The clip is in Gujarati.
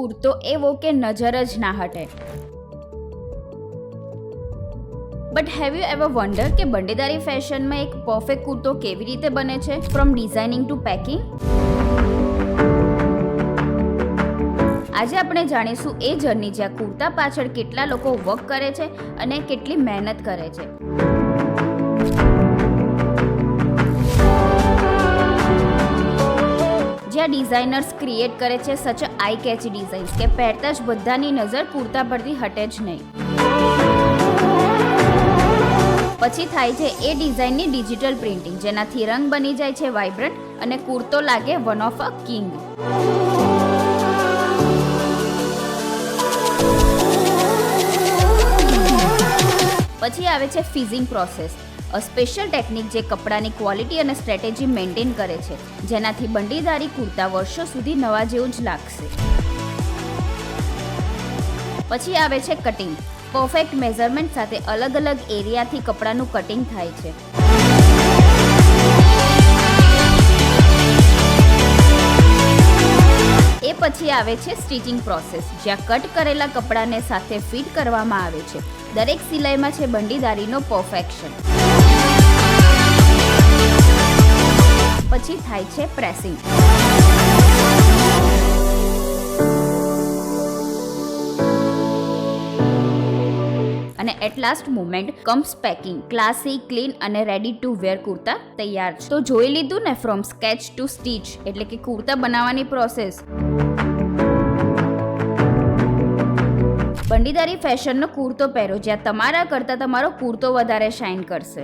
કુર્તો એવો કે નજર જ ના હટે. But have you ever wonder કે બંડીદારી ફેશનમાં એક પરફેક્ટ કુર્તો કેવી રીતે બને છે, ફ્રોમ ડિઝાઇનિંગ ટુ પેકિંગ? આજે આપણે જાણીશું એ જર્ની જ્યાં કુર્તા પાછળ કેટલા લોકો વર્ક કરે છે અને કેટલી મહેનત કરે છે. જ્યાં ડિઝાઇનર્સ ક્રિએટ કરે છે સચ આઈ કેચી ડિઝાઇન્સ કે પહેરતા જ બધાની નજર કુર્તા પરથી હટે જ નહીં. પછી થાય છે એ ડિઝાઇનની ડિજિટલ પ્રિન્ટિંગ, જેનાથી રંગ બની જાય છે વાઇબ્રન્ટ અને કુર્તો લાગે વન ઓફ અ કિંગ. પછી આવે છે ફિઝિંગ પ્રોસેસ, અ સ્પેશિયલ ટેકનિક જે કપડાની ક્વોલિટી અને સ્ટ્રેટેજી મેન્ટેન કરે છે, જેનાથી બંડીદારી કુર્તા વર્ષો સુધી નવા જેવું જ લાગશે. પછી આવે છે કટિંગ, પરફેક્ટ મેઝરમેન્ટ સાથે અલગ અલગ એરિયાથી કપડાનું કટિંગ થાય છે. એ પછી આવે છે સ્ટિચિંગ પ્રોસેસ, જ્યાં કટ કરેલા કપડાને સાથે ફિટ કરવામાં આવે છે. દરેક સિલાઈમાં છે બંડીદારીનો પરફેક્શન. પછી થાય છે પ્રેસિંગ. અને at last moment comes packing. Classy, clean અને રેડી ટુ વેર કુર્તા તૈયાર છે. તો જોઈ લીધું ને, ફ્રોમ સ્કેચ ટુ સ્ટીચ, એટલે કે કુર્તા બનાવવાની પ્રોસેસ. બંડીદારી ફેશનનો કુર્તો પહેરો, જ્યાં તમારા કરતાં તમારો કુર્તો વધારે શાઇન કરશે.